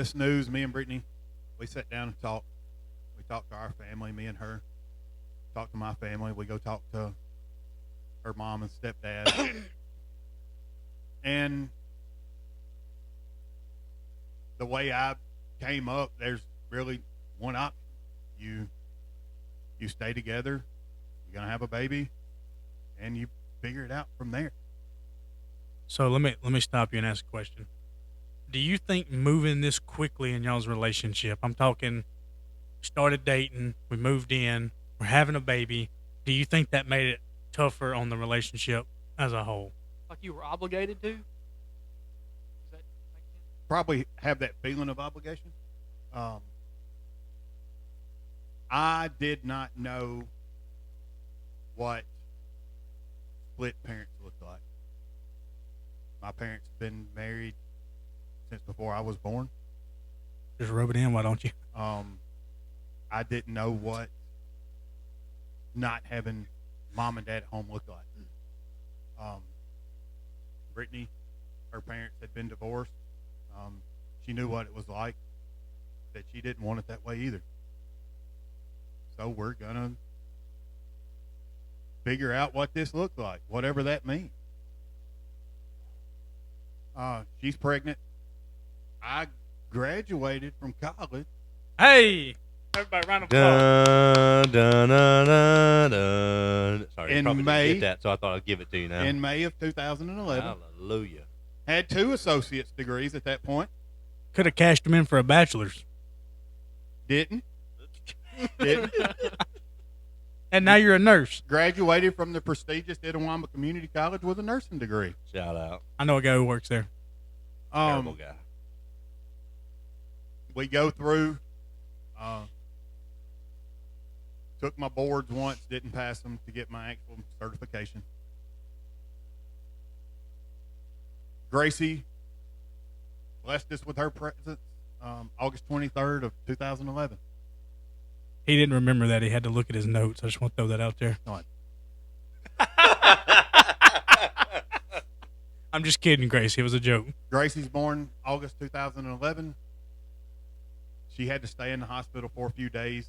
this news, me and Brittany, we sat down and talked. We talked to our family, me and her. Talked to my family. We go talk to her mom and stepdad. And the way I came up, there's really one option. You stay together, you're gonna have a baby, and you figure it out from there. So let me stop you and ask a question. Do you think moving this quickly in y'all's relationship, I'm talking started dating, we moved in, we're having a baby, do you think that made it tougher on the relationship as a whole? Like you were obligated to? Does that make sense? Probably have that feeling of obligation. I did not know what split parents looked like. My parents have been married since before I was born. Just rub it in, why don't you? I didn't know what not having mom and dad at home looked like. Brittany, her parents had been divorced. She knew what it was like, that she didn't want it that way either. So we're going to figure out what this looks like, whatever that means. She's pregnant. I graduated from college. Hey! Everybody round of applause. Dun, dun, dun, dun, dun. Sorry, In probably May- didn't get that, so I thought I'd give it to you now. In May of 2011. Hallelujah. Had 2 associate's degrees at that point. Could have cashed him in for a bachelor's. Didn't. And now you're a nurse. Graduated from the prestigious Itawamba Community College with a nursing degree. Shout out. I know a guy who works there. Terrible guy. We go through. Took my boards once, didn't pass them to get my actual certification. Gracie blessed us with her presence August 23rd of 2011. He didn't remember that. He had to look at his notes. I just want to throw that out there. All right. I'm just kidding, Grace. It was a joke. Gracie's born August 2011. She had to stay in the hospital for a few days.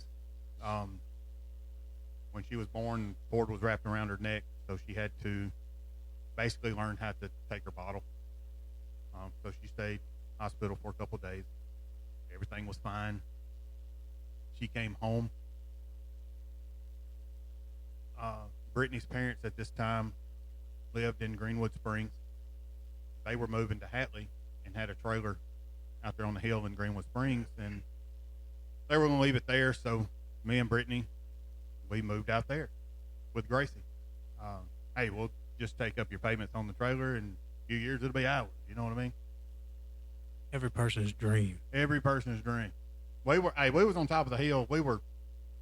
When she was born, the cord was wrapped around her neck, so she had to basically learn how to take her bottle. So she stayed in the hospital for a couple of days. Everything was fine. She came home. Brittany's parents at this time lived in Greenwood Springs. They were moving to Hatley and had a trailer out there on the hill in Greenwood Springs, and they were going to leave it there. So me and Brittany, we moved out there with Gracie. Hey, we'll just take up your payments on the trailer, and a few years it'll be ours. You know what I mean? Every person's dream. Every person's dream. We was on top of the hill. We were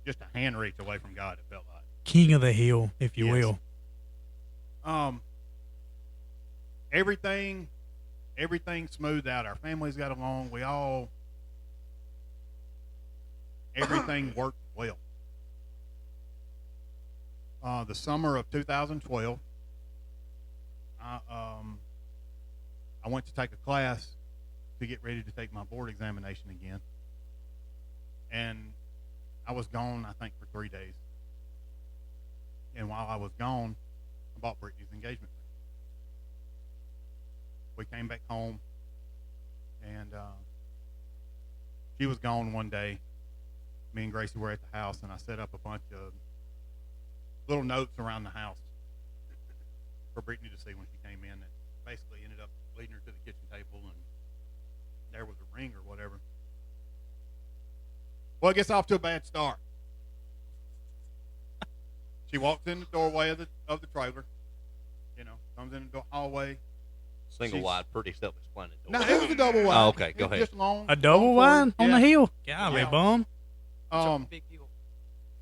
just a hand reach away from God, it felt like. King of the hill, if you will. Everything smoothed out. Our families got along. Everything worked well. The summer of 2012, I went to take a class to get ready to take my board examination again. And I was gone, I think, for 3 days. And while I was gone, I bought Brittany's engagement ring. We came back home, and she was gone one day. Me and Gracie were at the house, and I set up a bunch of little notes around the house for Brittany to see when she came in, that basically ended up leading her to the kitchen table, and there was a ring or whatever. Well, it gets off to a bad start. She walks in the doorway of the trailer, comes in the hallway. Single wide, pretty self-explanatory. No, it was a double wide. Oh, okay, go ahead. Just long. A double wide on the hill? Golly, Yeah. bum. Big deal.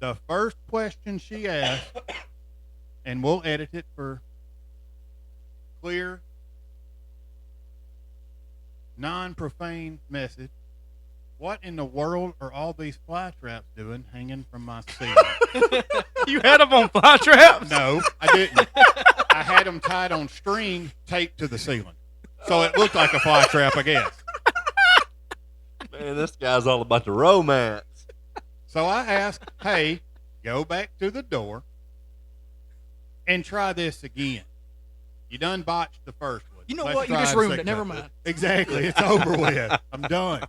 The first question she asked, and we'll edit it for clear, non-profane message. What in the world are all these fly traps doing hanging from my ceiling? You had them on fly traps? No, I didn't. I had them tied on string taped to the ceiling. So it looked like a fly trap, I guess. Man, this guy's all about the romance. So I asked, hey, go back to the door and try this again. You done botched the first one. You know Let's what? You try just the ruined second it. Never one. mind. Exactly. It's over with. I'm done.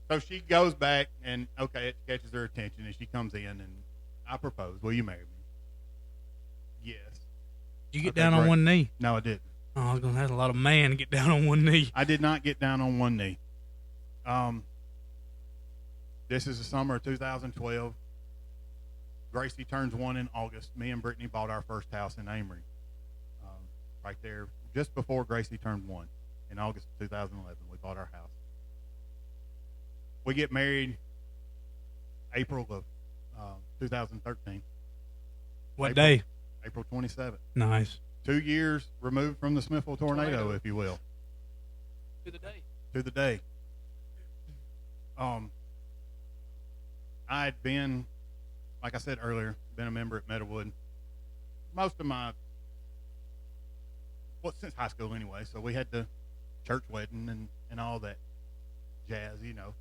So she goes back, and, okay, it catches her attention, and she comes in, and I propose. Will you marry me? Yes. Did you get Okay, down on great. one knee? No, I didn't. Oh, I was going to have a lot of man to get down on one knee. I did not get down on one knee. This is the summer of 2012. Gracie turns 1 in August. Me and Brittany bought our first house in Amory. Right there, just before Gracie turned 1. In August of 2011, we bought our house. We get married April of 2013. What April- day? April 27th. Nice. 2 years removed from the Smithville tornado, if you will. To the day. To the day. I had been, like I said earlier, been a member at Meadowwood most of my, well, since high school anyway. So we had the church wedding and all that jazz, you know.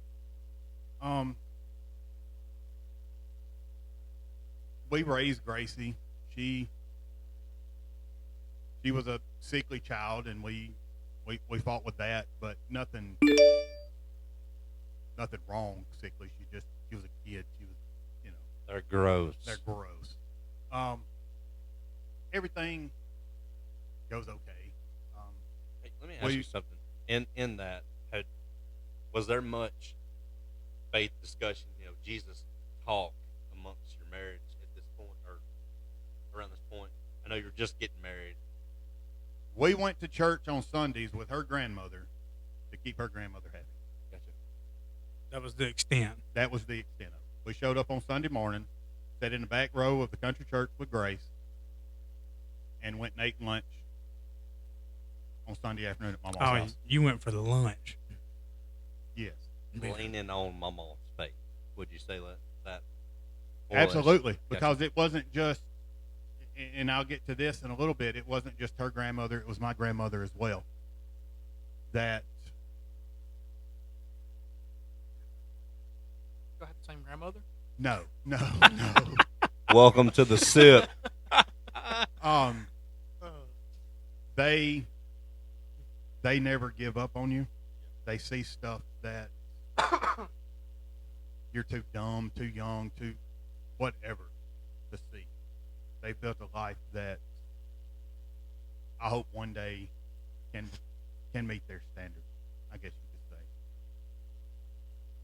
We raised Gracie. She was a sickly child, and we fought with that, but nothing wrong sickly. She was a kid. She was, you know. They're gross. They're gross. Everything goes okay. Hey, let me ask you something. In that, was there much faith discussion, Jesus talk amongst your marriage at this point, or around this point? I know you're just getting married. We went to church on Sundays with her grandmother to keep her grandmother happy. Gotcha. That was the extent. That was the extent of it. We showed up on Sunday morning, sat in the back row of the country church with Grace, and went and ate lunch on Sunday afternoon at my mom's house. You went for the lunch. Yes. Leaning on my mom's faith. Would you say that? More or less? Absolutely. Because it wasn't just, and I'll get to this in a little bit, it wasn't just her grandmother, it was my grandmother as well. That Go have the same grandmother? no. Welcome to the sip. They never give up on you. They see stuff that you're too dumb, too young, too whatever to see. They built a life that I hope one day can meet their standards, I guess you could say.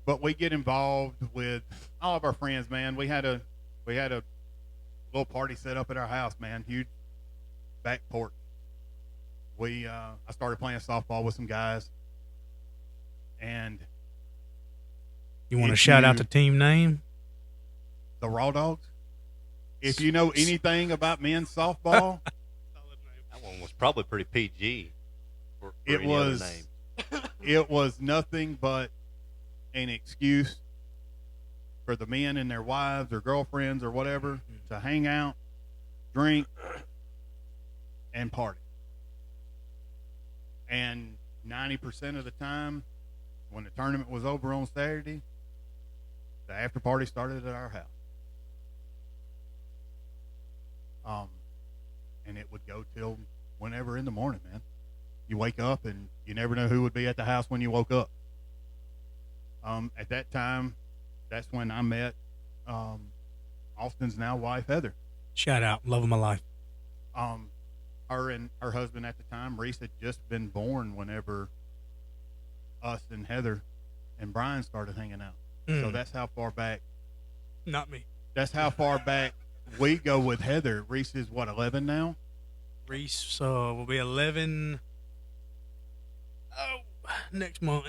But we get involved with all of our friends, man. We had a little party set up at our house, man. Huge back porch. I started playing softball with some guys, and You want to shout out the team name? the Raw Dogs. If you know anything about men's softball, That one was probably pretty PG. For it any other was name. it was nothing but an excuse for the men and their wives or girlfriends or whatever to hang out, drink, and party. And 90% of the time, when the tournament was over on Saturday, the after party started at our house. And it would go till whenever in the morning, man. You wake up and you never know who would be at the house when you woke up. At that time, that's when I met Austin's now wife, Heather. Shout out. Love of my life. Her and her husband at the time, Reese, had just been born whenever us and Heather and Brian started hanging out. So that's how far back. Not me. That's how far back we go with Heather. Reese is what, 11 now? Reese will be 11 next month.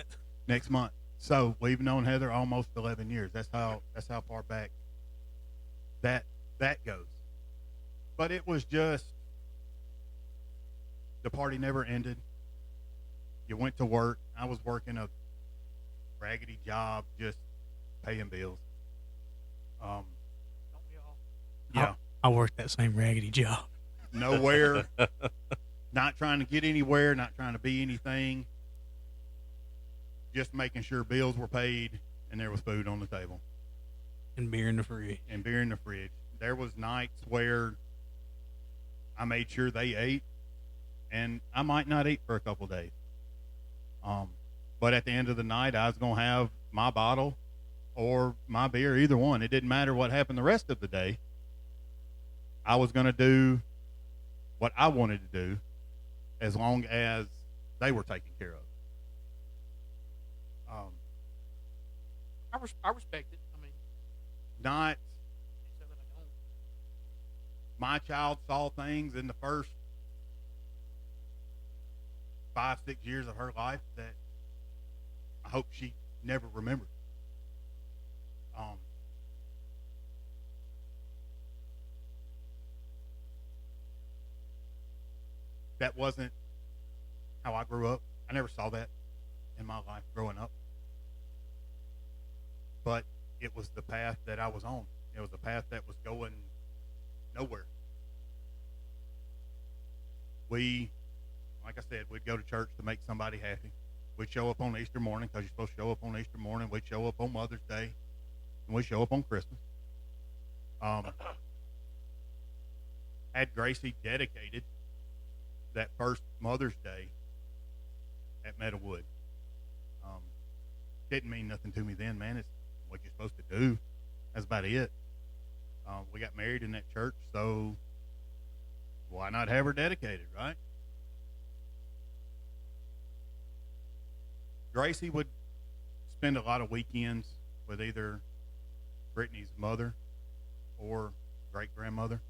Next month. So we've known Heather almost 11 years. That's how far back that goes. But it was just, the party never ended. You went to work. I was working a raggedy job, just paying bills. Don't we all? Yeah. I worked that same raggedy job. Nowhere. Not trying to get anywhere, not trying to be anything. just making sure bills were paid and there was food on the table. And beer in the fridge. And beer in the fridge. There was nights where I made sure they ate, and I might not eat for a couple days. But at the end of the night, I was going to have my bottle or my beer, either one. It didn't matter what happened the rest of the day. I was going to do what I wanted to do as long as they were taken care of. I respect it. I mean, Not so that I don't. my child saw things in the first 5-6 years of her life that I hope she never remembered. That wasn't how I grew up. I never saw that in my life growing up. But it was the path that I was on. It was the path that was going nowhere. We, like I said, we'd go to church to make somebody happy. We'd show up on Easter morning because you're supposed to show up on Easter morning. We'd show up on Mother's Day. And we'd show up on Christmas. Had Gracie dedicated that first Mother's Day at Meadowwood. Didn't mean nothing to me then, man. It's what you're supposed to do. That's about it. We got married in that church, so why not have her dedicated, right? Gracie would spend a lot of weekends with either Brittany's mother or great-grandmother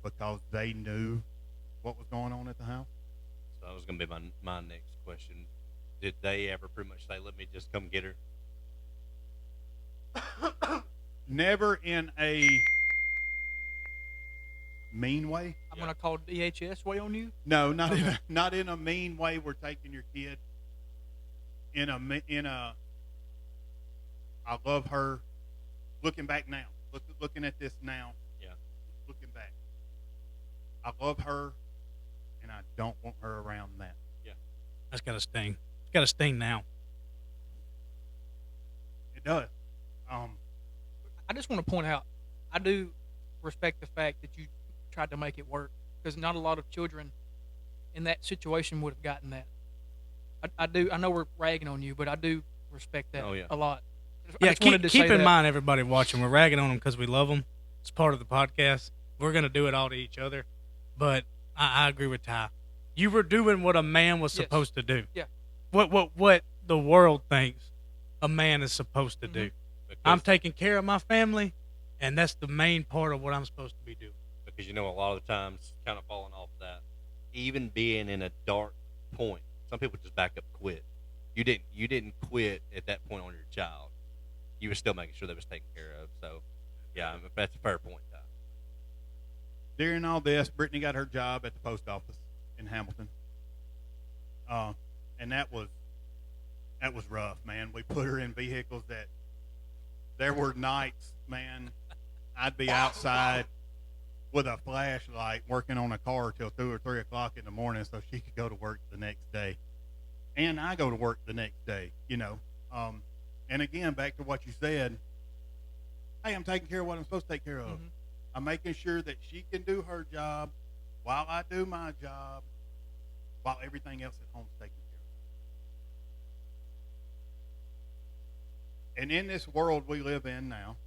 because they knew what was going on at the house. So that was going to be my next question. Did they ever pretty much say, let me just come get her? Never in a mean way. I'm gonna call DHS way on you. No, not in a mean way. We're taking your kid. In a. I love her. Looking back now, looking at this now. Yeah. Looking back, I love her, and I don't want her around that. Yeah. That's got to sting. It's got to sting now. It does. I just want to point out, I do respect the fact that you tried to make it work because not a lot of children in that situation would have gotten that. I do. I know we're ragging on you, but I do respect that a lot. Yeah, keep in mind, everybody watching, we're ragging on them because we love them. It's part of the podcast. We're going to do it all to each other. But I agree with Ty. You were doing what a man was supposed to do. Yeah. What the world thinks a man is supposed to do. Because I'm taking care of my family, and that's the main part of what I'm supposed to be doing. Because, a lot of the times, kind of falling off that, even being in a dark point, some people just back up and quit. You didn't quit at that point on your child. You were still making sure that was taken care of. So, yeah, that's a fair point, Ty. During all this, Brittany got her job at the post office in Hamilton. And that was rough, man. We put her in vehicles that there were nights, man, I'd be outside with a flashlight working on a car till 2 or 3 o'clock in the morning so she could go to work the next day. And I go to work the next day, And again, back to what you said, hey, I'm taking care of what I'm supposed to take care of. Mm-hmm. I'm making sure that she can do her job while I do my job, while everything else at home is taken care of. And in this world we live in now,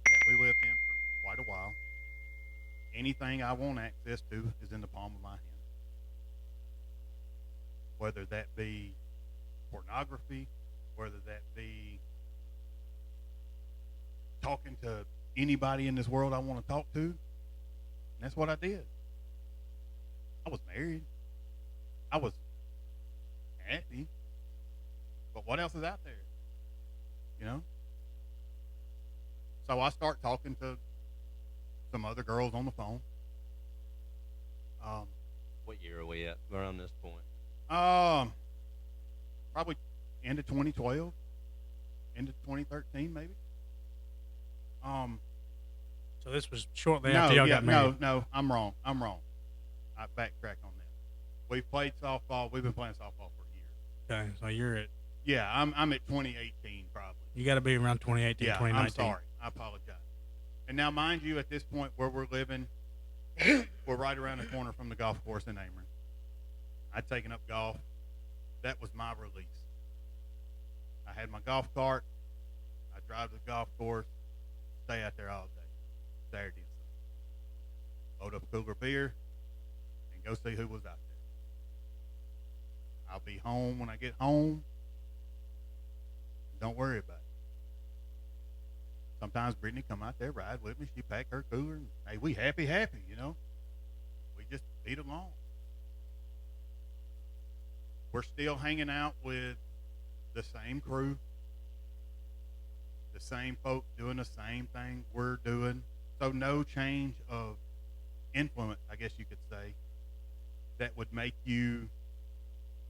that we lived in for quite a while, anything I want access to is in the palm of my hand. Whether that be pornography, whether that be talking to anybody in this world I want to talk to. And that's what I did. I was married. I was happy. But what else is out there? So I start talking to some other girls on the phone. What year are we at around this point? Probably end of 2012, end of 2013, maybe. So this was shortly after y'all got married. No, I'm wrong. I backtrack on that. We played softball. We've been playing softball for years. Okay, so you're at. Yeah, I'm at 2018 probably. You got to be around 2018, Yeah, 2019. I'm sorry. I apologize. And now, mind you, at this point where we're living, we're right around the corner from the golf course in Ameren. I'd taken up golf. That was my release. I had my golf cart. I'd drive to the golf course, stay out there all day, Saturday and Sunday. Load up a cooler of beer, and go see who was out there. I'll be home when I get home. Don't worry about it. Sometimes Brittany come out there, ride with me. She pack her cooler. And, hey, we happy, you know. We just beat along. We're still hanging out with the same crew, the same folk doing the same thing we're doing. So no change of influence, I guess you could say, that would make you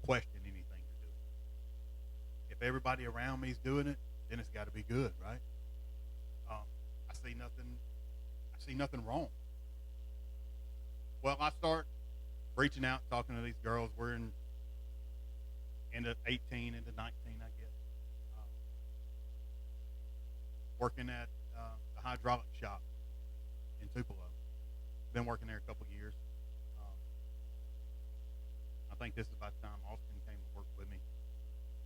question anything you're doing. If everybody around me is doing it, then it's got to be good, right? I see nothing wrong. Well, I start reaching out, talking to these girls. We're in into 18, into 19, I guess. Working at the hydraulic shop in Tupelo. Been working there a couple of years. I think this is about the time Austin came to work with me,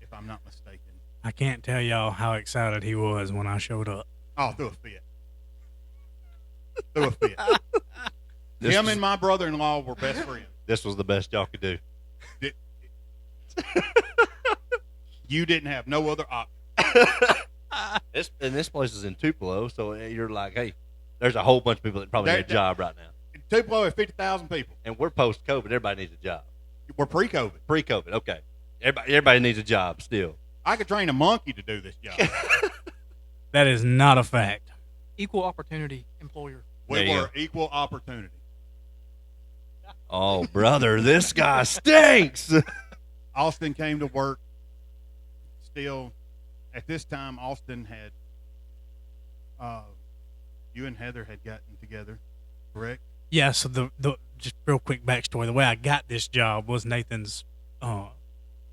if I'm not mistaken. I can't tell y'all how excited he was when I showed up. Oh, threw a fit. Him and my brother-in-law were best friends. This was the best y'all could do. You didn't have no other option. This place is in Tupelo, so you're like, hey, there's a whole bunch of people that probably need a job right now. Tupelo has 50,000 people. And we're post-COVID. Everybody needs a job. We're pre-COVID. Pre-COVID, okay. Everybody needs a job still. I could train a monkey to do this job. That is not a fact. Equal opportunity employer. We were equal opportunity. Oh, brother, this guy stinks. Austin came to work. Still, at this time, Austin had, you and Heather had gotten together, correct? Yeah, so the just real quick backstory. The way I got this job was Nathan's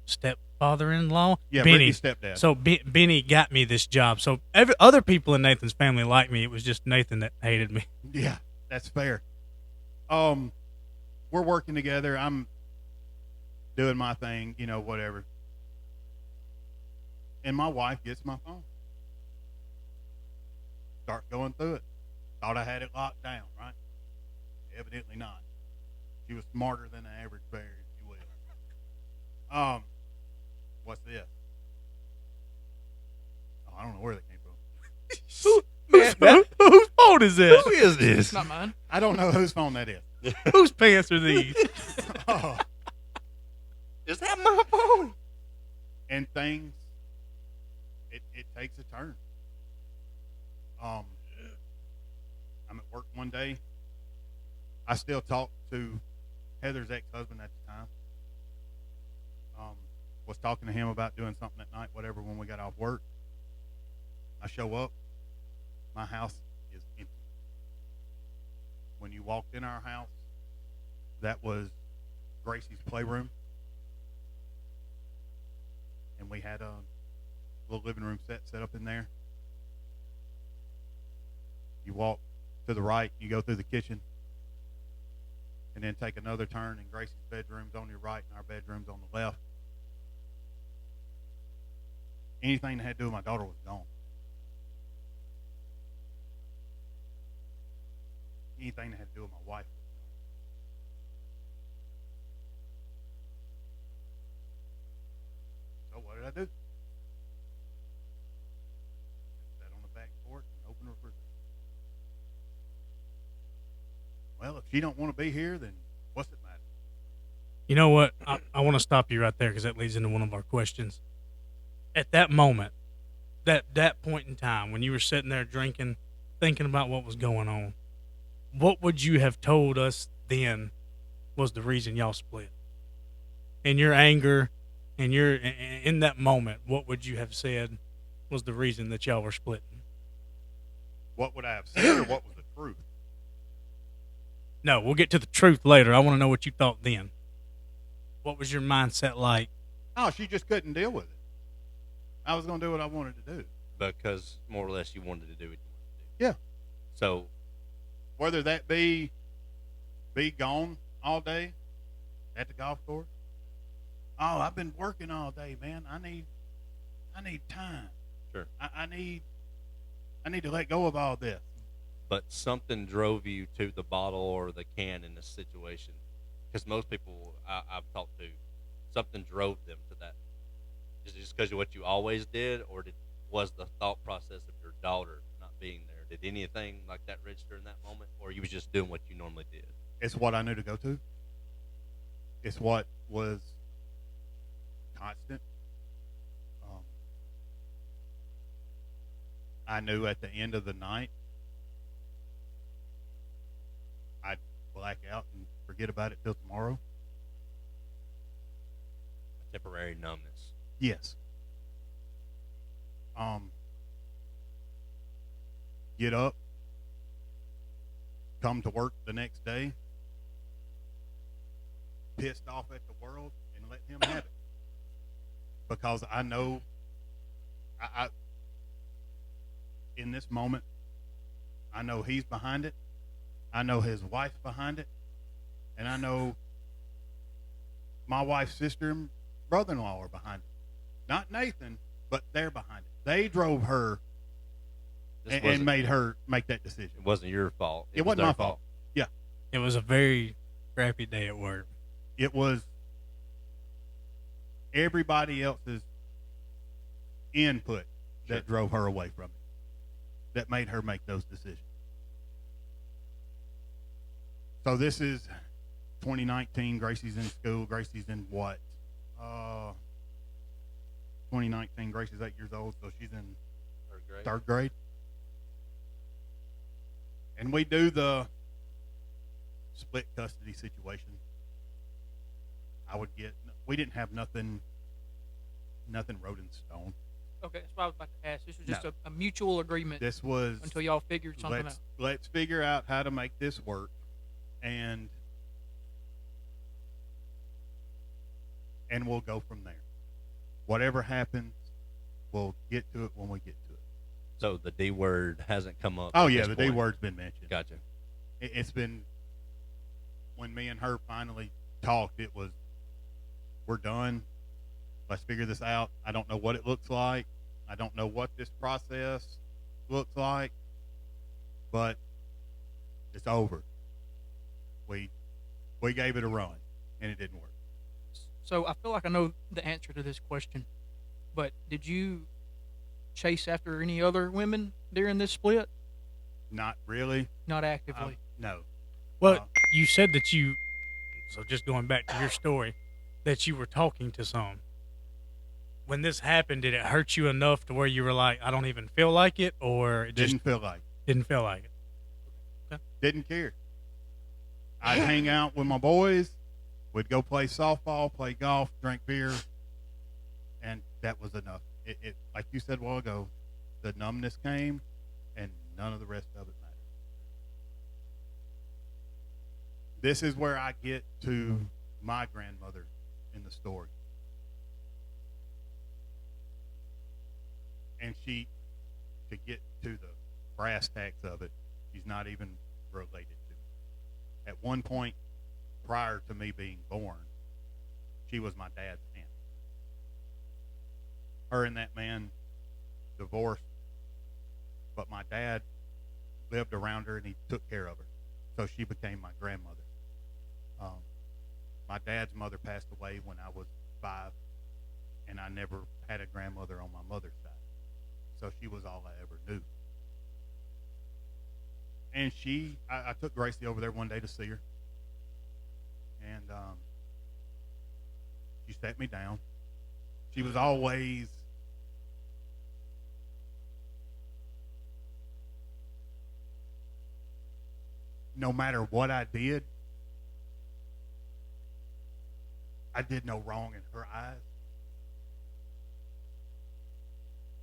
stepfather-in-law. Yeah, Benny. Brittany's stepdad. So Benny got me this job. So other people in Nathan's family liked me. It was just Nathan that hated me. Yeah, that's fair. We're working together. I'm doing my thing, you know, whatever. And my wife gets my phone. Start going through it. Thought I had it locked down, right? Evidently not. She was smarter than the average bear, if you will. What's this? Oh, I don't know where that came from. Whose phone is this? Who is this? It's not mine. I don't know whose phone that is. Whose pants are these? Oh. Is that my phone? And things, it takes a turn. I'm at work one day. I still talk to Heather's ex-husband at the time. Was talking to him about doing something at night, whatever, when we got off work. I show up. My house is empty. When you walked in our house, that was Gracie's playroom. And we had a little living room set up in there. You walk to the right, you go through the kitchen, and then take another turn, and Gracie's bedroom's on your right, and our bedroom's on the left. Anything that had to do with my daughter was gone. Anything that had to do with my wife was gone. So what did I do? Sat on the back porch and opened the refrigerator. Well, if she don't want to be here, then what's it matter? You know what? I want to stop you right there because that leads into one of our questions. At that moment, that point in time, when you were sitting there drinking, thinking about what was going on, what would you have told us then was the reason y'all split? In your anger, in that moment, what would you have said was the reason that y'all were splitting? What would I have said, or what was the truth? No, we'll get to the truth later. I want to know what you thought then. What was your mindset like Oh, she just couldn't deal with it. I was going to do what I wanted to do. Because more or less you wanted to do what you wanted to do. Yeah. So whether that be gone all day at the golf course. Oh, I've been working all day, man. I need time. Sure. I need to let go of all this. But something drove you to the bottle or the can in this situation. Because most people I've talked to, something drove them to that. Is it just because of what you always did, or was the thought process of your daughter not being there? Did anything like that register in that moment, or you was just doing what you normally did? It's what I knew to go to. It's what was constant. I knew at the end of the night, I'd black out and forget about it till tomorrow. A temporary numbness. Yes. Get up, come to work the next day, pissed off at the world, and let him have it. Because I know, I in this moment, I know he's behind it. I know his wife's behind it. And I know my wife's sister and brother-in-law are behind it. Not Nathan, but they're behind it. They drove her and made her make that decision. It wasn't your fault. It wasn't my fault. Yeah. It was a very crappy day at work. It was everybody else's input that drove her away from it, that made her make those decisions. So this is 2019. Gracie's in school. Gracie's in what? 2019. Gracie's 8 years old, so she's in third grade. And we do the split custody situation. We didn't have nothing wrote in stone. Okay, that's what I was about to ask. This was just a mutual agreement. This was until y'all figured something out. Let's figure out how to make this work, and we'll go from there. Whatever happens, we'll get to it when we get to it. So the D word hasn't come up. Oh yeah, the D word's been mentioned. Gotcha. It's been, when me and her finally talked, it was, we're done. Let's figure this out. I don't know what it looks like. I don't know what this process looks like, but it's over. We gave it a run, and it didn't work. So I feel like I know the answer to this question, but did you chase after any other women during this split? Not really. Not actively. No. Well, you said that so just going back to your story, that you were talking to some. When this happened, did it hurt you enough to where you were like, I don't even feel like it, or it just didn't feel like it? Okay. Didn't care. I'd hang out with my boys. We'd go play softball, play golf, drink beer, and that was enough. It like you said a while ago, the numbness came, and none of the rest of it mattered. This is where I get to my grandmother in the story. And she, to get to the brass tacks of it, she's not even related to me. At one point, prior to me being born, she was my dad's aunt. Her and that man divorced, but my dad lived around her and he took care of her. So she became my grandmother. My dad's mother passed away when I was 5, and I never had a grandmother on my mother's side. So she was all I ever knew. And I took Gracie over there one day to see her. And she sat me down. She was always no matter what I did no wrong in her eyes.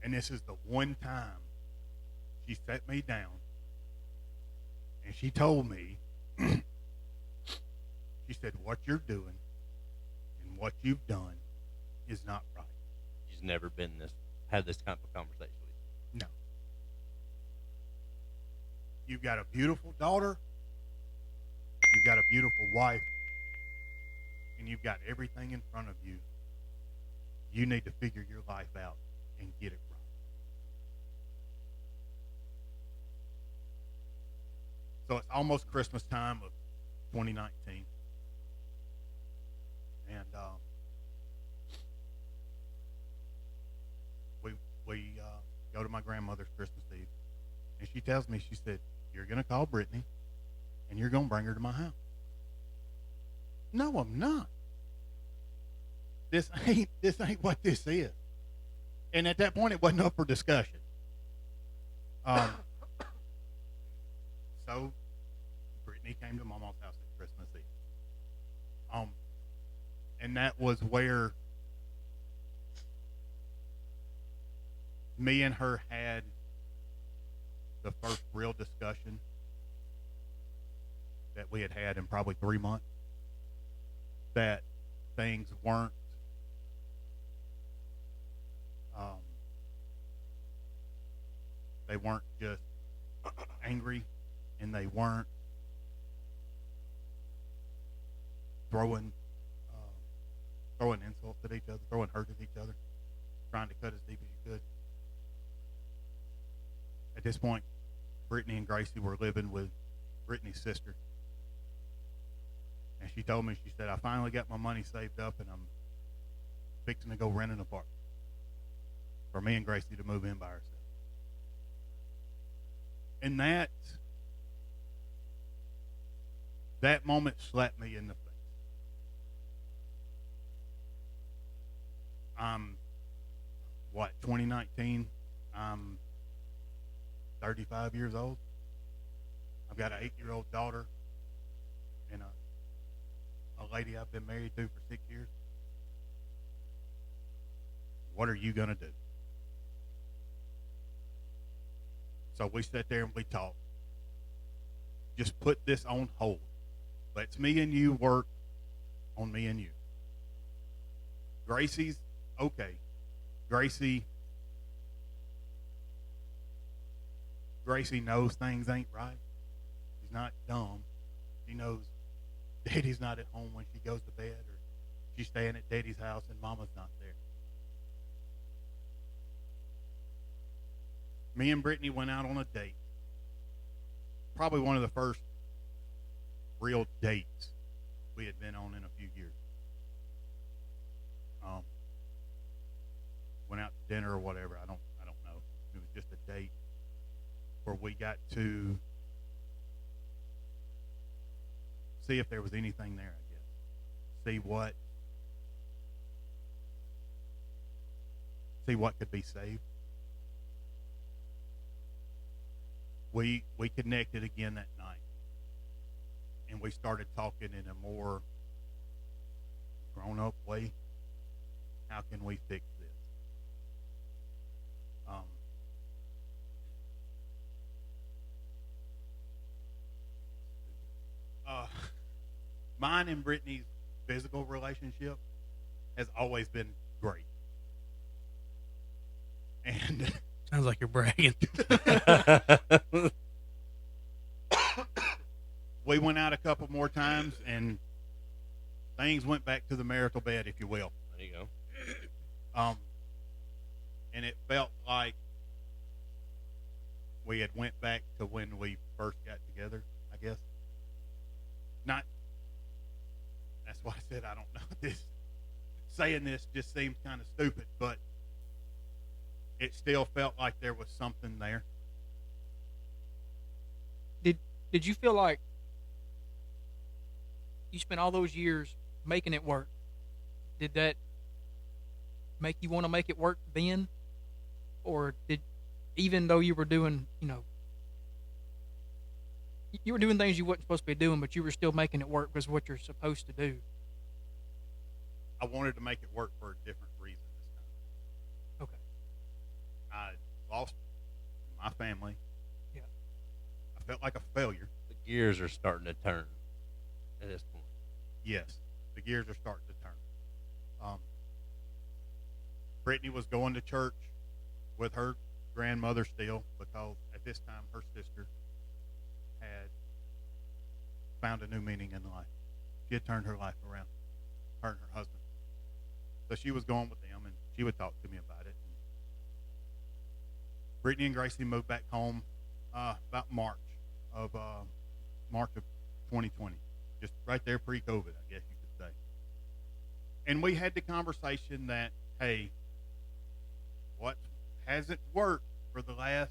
And this is the one time she sat me down and she told me, she said, what you're doing and what you've done is not right. She's never had this kind of conversation with you. No. You've got a beautiful daughter, you've got a beautiful wife, and you've got everything in front of you. You need to figure your life out and get it right. So it's almost Christmas time of 2019. And we go to my grandmother's Christmas Eve. And she tells me, she said, "You're going to call Brittany and you're going to bring her to my house." No, I'm not. This ain't what this is. And at that point, it wasn't up for discussion. So Brittany came to Mama's house at Christmas Eve. And that was where me and her had the first real discussion that we had had in probably 3 months. That things weren't they weren't just angry, and they weren't throwing insults at each other, throwing hurt at each other, trying to cut as deep as you could. At this point, Brittany and Gracie were living with Brittany's sister. And she told me, she said, "I finally got my money saved up, and I'm fixing to go rent an apartment for me and Gracie to move in by ourselves." And that moment slapped me in the face. 2019, I'm 35 years old. I've got an 8-year-old daughter and a lady I've been married to for 6 years. What are you going to do? So we sat there and we talked. Just put this on hold. Let's me and you work on me and you. Gracie's okay. Gracie knows things ain't right. She's not dumb. She knows Daddy's not at home when she goes to bed, or she's staying at Daddy's house and Mama's not there. Me and Brittany went out on a date. Probably one of the first real dates we had been on in a few years. Went out to dinner or whatever. I don't know. It was just a date where we got to see if there was anything there, I guess. See what could be saved. We connected again that night, and we started talking in a more grown-up way. How can we fix this? Mine and Brittany's physical relationship has always been great. And sounds like you're bragging. We went out a couple more times, and things went back to the marital bed, if you will. There you go. And it felt like we had went back to when we first got together, I guess. That's why I said I don't know. Saying this just seems kind of stupid, but it still felt like there was something there. Did you feel like you spent all those years making it work? Did that make you want to make it work then? Or even though you were doing, you were doing things you weren't supposed to be doing, but you were still making it work because what you're supposed to do? I wanted to make it work for a different reason this time. Okay. I lost my family. Yeah. I felt like a failure. The gears are starting to turn at this point. Yes, the gears are starting to turn. Brittany was going to church with her grandmother still, because at this time her sister had found a new meaning in life. She had turned her life around, her and her husband. So she was going with them, and she would talk to me about it. And Brittany and Gracie moved back home about March of 2020, just right there pre-COVID, I guess you could say. And we had the conversation that, hey, what hasn't worked for the last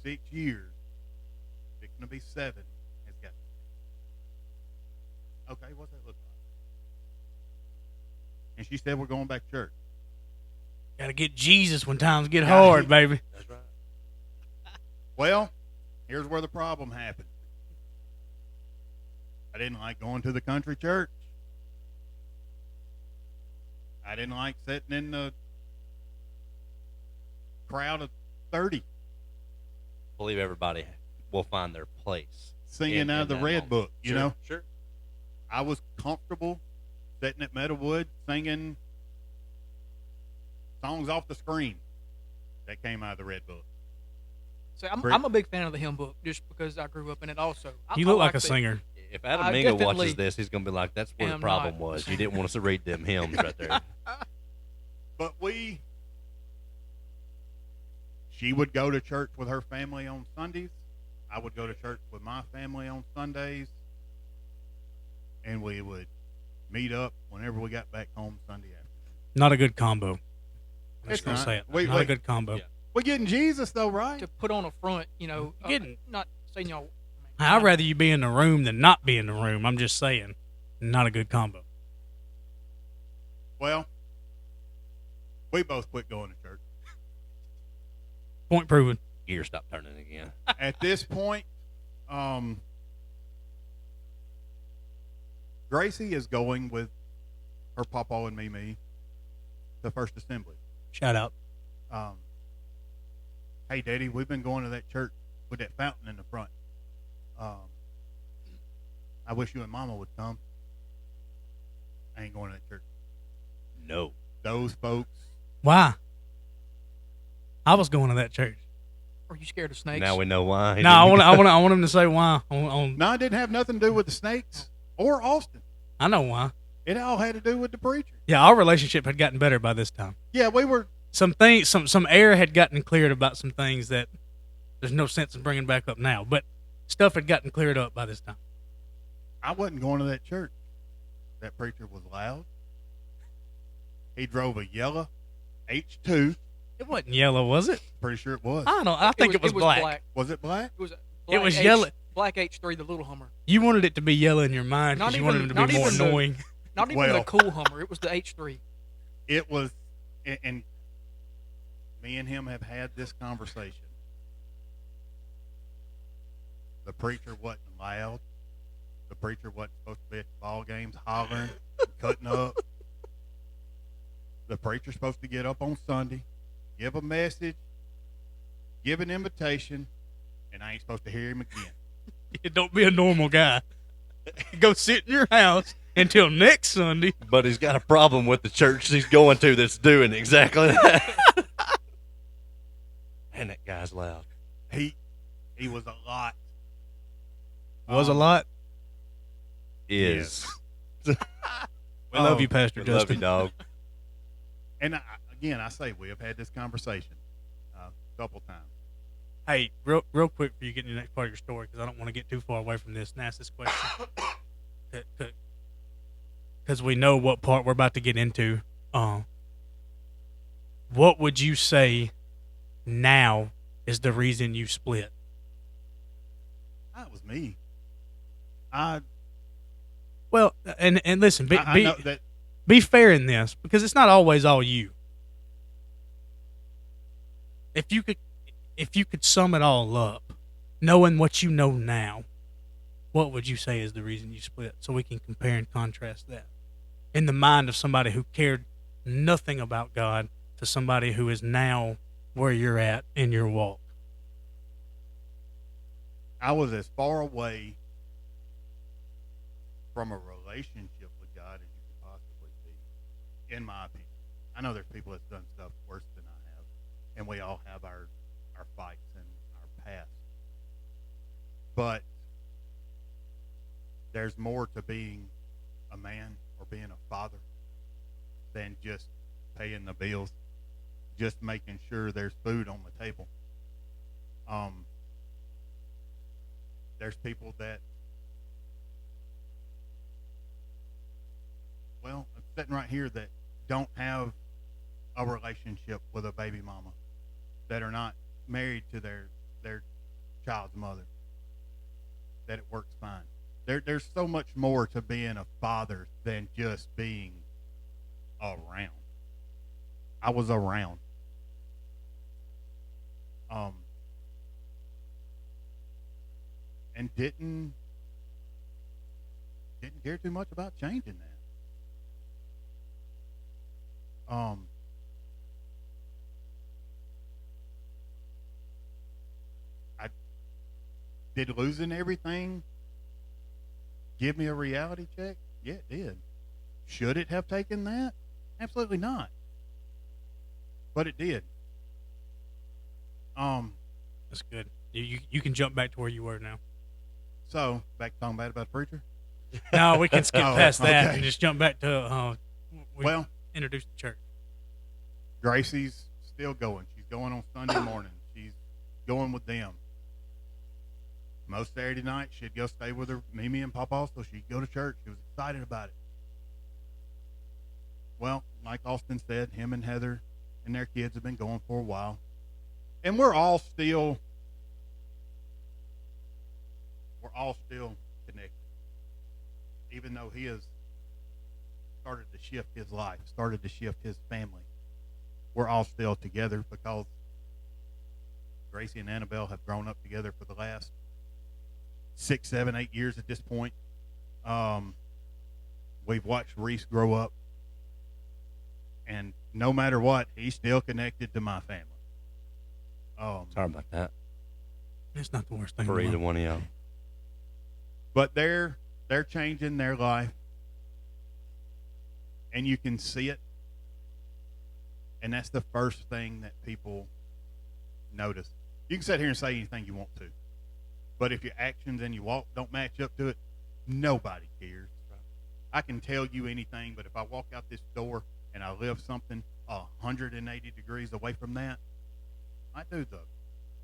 6 years, it's going to be 7, has got to. Okay, what's that look like? And she said, we're going back to church. Got to get Jesus when times get hard, baby. That's right. Well, here's where the problem happened. I didn't like going to the country church. I didn't like sitting in the crowd of 30. I believe everybody will find their place. Singing out of the Red Book, you know? Sure. I was comfortable sitting at Meadowwood singing songs off the screen that came out of the Red Book. So I'm a big fan of the hymn book just because I grew up in it also. You look like a singer. If Adam Minga watches this, he's going to be like, that's where the problem was. You didn't want us to read them hymns right there. But she would go to church with her family on Sundays. I would go to church with my family on Sundays. And we would meet up whenever we got back home Sunday afternoon. Not a good combo. I'm It's just going to not. say it. Wait, Not wait. a good combo. Yeah. We're getting Jesus, though, right? To put on a front, you know, Getting- not saying y'all. I'd rather you be in the room than not be in the room. I'm just saying. Not a good combo. Well, we both quit going to church. Point proven. Gear stopped turning again. At this point, Gracie is going with her papa and Mimi to First Assembly. Shout out. Hey, Daddy, we've been going to that church with that fountain in the front. I wish you and Mama would come. I ain't going to that church. No. Those folks. Why? I was going to that church. Are you scared of snakes? Now we know why. No, I want him to say why. No, it didn't have nothing to do with the snakes or Austin. I know why. It all had to do with the preacher. Yeah, our relationship had gotten better by this time. Yeah, we were. Some air had gotten cleared about some things that there's no sense in bringing back up now. But stuff had gotten cleared up by this time. I wasn't going to that church. That preacher was loud. He drove a yellow H2. It wasn't yellow, was it? Pretty sure it was. I don't know. I think it was black. Was it black? It was. It was yellow. Black H3, the little Hummer. You wanted it to be yellow in your mind because you wanted him to be more annoying. Not even the cool Hummer. It was the H3. It was, and me and him have had this conversation. The preacher wasn't loud. The preacher wasn't supposed to be at the ball games hollering, cutting up. The preacher's supposed to get up on Sunday, give a message, give an invitation, and I ain't supposed to hear him again. Don't be a normal guy. Go sit in your house until next Sunday. But he's got a problem with the church he's going to that's doing exactly that. And that guy's loud. He was a lot. Was a lot. Is. We love you, Pastor We Justin. love you, dog. And I say we have had this conversation a couple times. Hey, real quick for you getting to the next part of your story, because I don't want to get too far away from this and ask this question. Because we know what part we're about to get into. What would you say now is the reason you split? That was me. Well, and listen, I know that. be fair in this, because it's not always all you. If you could sum it all up, knowing what you know now, what would you say is the reason you split? So we can compare and contrast that in the mind of somebody who cared nothing about God to somebody who is now where you're at in your walk. I was as far away from a relationship with God as you could possibly be, in my opinion. I know there's people that's done stuff worse than I have, and we all have our fights and our past. But there's more to being a man or being a father than just paying the bills, just making sure there's food on the table. There's people that, well, I'm sitting right here that don't have a relationship with a baby mama, that are not married to their child's mother, that it works fine. There's so much more to being a father than just being around. I was around. And didn't care too much about changing that. I did losing everything give me a reality check? Yeah, it did. Should it have taken that? Absolutely not. But it did. That's good. You can jump back to where you were now. So, back to talking bad about the preacher? No, we can skip past that okay. and just jump back to well, introduce the church. Gracie's still going. She's going on Sunday morning. She's going with them. Most Saturday night, she'd go stay with her, Mimi and Papa, so she'd go to church. She was excited about it. Well, like Austin said, him and Heather and their kids have been going for a while. And we're all still connected. Even though he has started to shift his life, started to shift his family. We're all still together because Gracie and Annabelle have grown up together for the last 6, 7, 8 years at this point. We've watched Reese grow up, and no matter what, he's still connected to my family. Sorry about that. It's not the worst thing For either one of y'all. But they're changing their life, and you can see it. And that's the first thing that people notice. You can sit here and say anything you want to, but if your actions and your walk don't match up to it, nobody cares. I can tell you anything, but if I walk out this door and I live something 180 degrees away from that, my dude's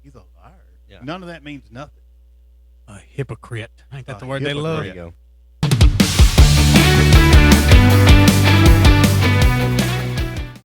he's a liar. Yeah. None of that means nothing. A hypocrite. Ain't that the word they love? There you go.